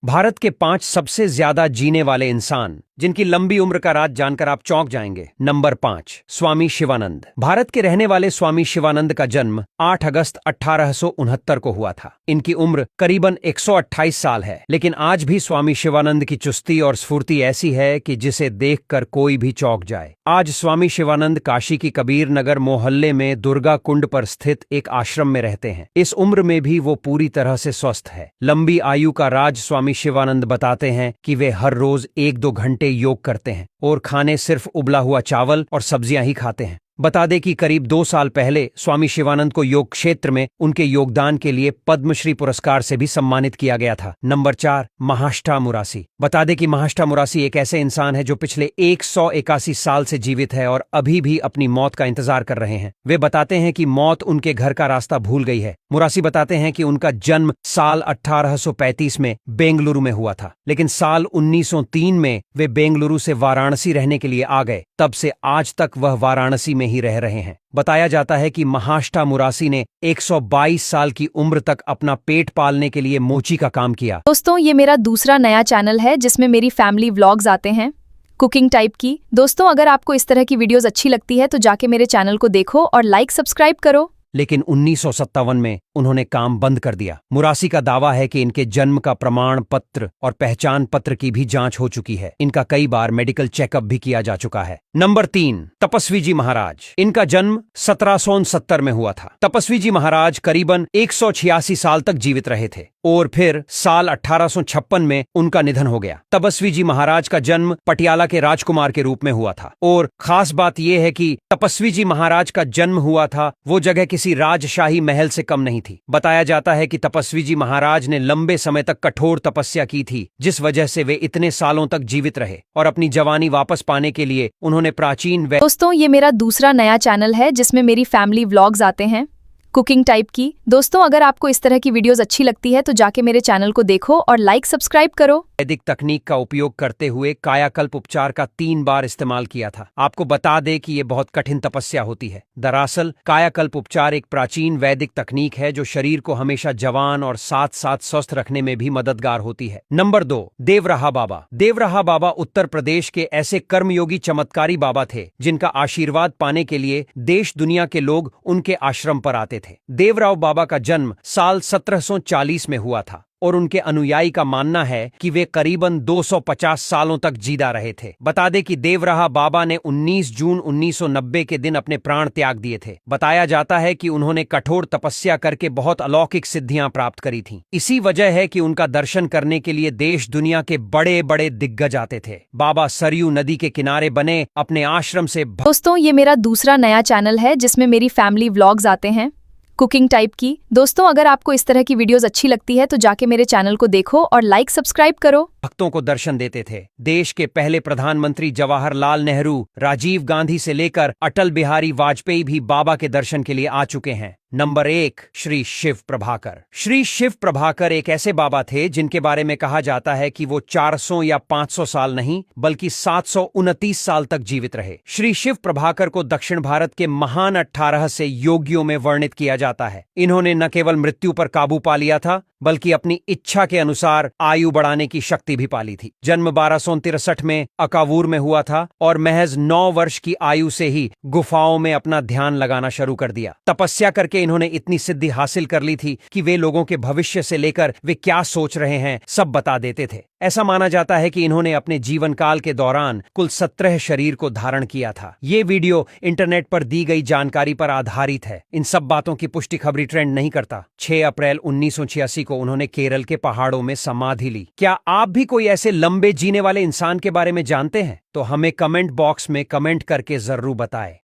भारत के 5 सबसे ज्यादा जीने वाले इंसान जिनकी लंबी उम्र का राज जानकर आप चौंक जाएंगे। नंबर 5, स्वामी शिवानंद। भारत के रहने वाले स्वामी शिवानंद का जन्म 8 अगस्त 1869 को हुआ था। इनकी उम्र करीबन 128 साल है, लेकिन आज भी स्वामी शिवानंद की चुस्ती और स्फूर्ति ऐसी है कि जिसे देखकर कोई भी चौंक जाए। आज स्वामी शिवानंद काशी की कबीर नगर मोहल्ले में दुर्गा कुंड पर स्थित एक आश्रम में रहते हैं। इस उम्र में भी वो पूरी तरह से स्वस्थ है। लंबी आयु का राज स्वामी शिवानंद बताते हैं कि वे हर रोज 1-2 घंटे योग करते हैं और खाने सिर्फ उबला हुआ चावल और सब्जियां ही खाते हैं। बता दें कि करीब 2 साल पहले स्वामी शिवानंद को योग क्षेत्र में उनके योगदान के लिए पद्मश्री पुरस्कार से भी सम्मानित किया गया था। नंबर 4, महाष्टा मुरासी। बता दें कि महाष्टा मुरासी एक ऐसे इंसान है जो पिछले 181 साल से जीवित है और अभी भी अपनी मौत का इंतजार कर रहे हैं। वे बताते हैं कि मौत उनके घर का रास्ता भूल गई है। मुरासी बताते हैं कि उनका जन्म साल 1835 में बेंगलुरु में हुआ था, लेकिन साल 1903 में वे बेंगलुरु से वाराणसी रहने के लिए आ गए। तब से आज तक वह वाराणसी में ही रह रहे हैं। बताया जाता है कि महाष्टा मुरासी ने 122 साल की उम्र तक अपना पेट पालने के लिए मोची का काम किया। दोस्तों, ये मेरा दूसरा नया चैनल है जिसमें मेरी फैमिली व्लॉग्स आते हैं, कुकिंग टाइप की। दोस्तों, अगर आपको इस तरह की वीडियोस अच्छी लगती है तो जाके मेरे चैनल को देखो और लाइक सब्सक्राइब करो। लेकिन 1957 में उन्होंने काम बंद कर दिया। मुरासी का दावा है कि इनके जन्म का प्रमाण पत्र और पहचान पत्र की भी जांच हो चुकी है। इनका कई बार मेडिकल चेकअप भी किया जा चुका है। नंबर 3, तपस्वी जी महाराज। इनका जन्म 1769 में हुआ था। तपस्वी जी महाराज करीबन 186 साल तक जीवित रहे थे और फिर साल 1856 में उनका निधन हो गया। तपस्वी जी महाराज का जन्म पटियाला के राजकुमार के रूप में हुआ था और खास बात यह है कि तपस्वी जी महाराज का जन्म हुआ था वो जगह किसी राजशाही महल से कम नहीं थी। बताया जाता है कि तपस्वी जी महाराज ने लंबे समय तक कठोर तपस्या की थी, जिस वजह से वे इतने सालों तक जीवित रहे और अपनी जवानी वापस पाने के लिए उन्होंने प्राचीन दोस्तों, ये मेरा दूसरा नया चैनल है जिसमें मेरी फैमिली व्लॉग्स आते हैं, कुकिंग टाइप की। दोस्तों, अगर आपको इस तरह की वीडियोस अच्छी लगती है तो जाके मेरे चैनल को देखो और लाइक सब्सक्राइब करो। वैदिक तकनीक का उपयोग करते हुए कायाकल्प उपचार का 3 बार इस्तेमाल किया था। आपको बता दें कि यह बहुत कठिन तपस्या होती है। दरअसल कायाकल्प उपचार एक प्राचीन वैदिक तकनीक है जो शरीर को हमेशा जवान और साथ साथ स्वस्थ रखने में भी मददगार होती है। नंबर 2, देवराहा बाबा। देवराहा बाबा उत्तर प्रदेश के ऐसे कर्मयोगी चमत्कारी बाबा थे जिनका आशीर्वाद पाने के लिए देश दुनिया के लोग उनके आश्रम पर आते थे। देवराव बाबा का जन्म साल 1740 में हुआ था और उनके अनुयायी का मानना है कि वे करीबन 250 सालों तक जीदा रहे थे। बता दें कि देवराहा बाबा ने 19 जून 1990 के दिन अपने प्राण त्याग दिए थे। बताया जाता है कि उन्होंने कठोर तपस्या करके बहुत अलौकिक सिद्धियां प्राप्त करी थीं। इसी वजह है कि उनका दर्शन करने के लिए देश दुनिया के बड़े बड़े दिग्गज आते थे। बाबा सरयू नदी के किनारे बने अपने आश्रम से दोस्तों, ये मेरा दूसरा नया चैनल है जिसमें मेरी फैमिली व्लॉग्स आते हैं, कुकिंग टाइप की। दोस्तों, अगर आपको इस तरह की वीडियोस अच्छी लगती है तो जाके मेरे चैनल को देखो और लाइक सब्सक्राइब करो। भक्तों को दर्शन देते थे। देश के पहले प्रधानमंत्री जवाहरलाल नेहरू, राजीव गांधी से लेकर अटल बिहारी वाजपेयी भी बाबा के दर्शन के लिए आ चुके हैं। नंबर 1, श्री शिव प्रभाकर। श्री शिव प्रभाकर एक ऐसे बाबा थे जिनके बारे में कहा जाता है कि वो 400 या 500 साल नहीं बल्कि 729 साल तक जीवित रहे। श्री शिव प्रभाकर को दक्षिण भारत के महान 18 से योगियों में वर्णित किया जाता है। इन्होंने न केवल मृत्यु पर काबू पा लिया था बल्कि अपनी इच्छा के अनुसार आयु बढ़ाने की शक्ति भी पाली थी। जन्म 1263 में अकावूर में हुआ था और महज 9 वर्ष की आयु से ही गुफाओं में अपना ध्यान लगाना शुरू कर दिया। तपस्या करके इन्होंने इतनी सिद्धि हासिल कर ली थी कि वे लोगों के भविष्य से लेकर वे क्या सोच रहे हैं सब बता देते थे। ऐसा माना जाता है कि इन्होंने अपने जीवन काल के दौरान कुल 17 शरीर को धारण किया था। ये वीडियो इंटरनेट पर दी गई जानकारी पर आधारित है। इन सब बातों की पुष्टि खबरी ट्रेंड नहीं करता। 6 अप्रैल 1986 को उन्होंने केरल के पहाड़ों में समाधि ली। क्या आप भी कोई ऐसे लंबे जीने वाले इंसान के बारे में जानते हैं? तो हमें कमेंट बॉक्स में कमेंट करके जरूर बताएं।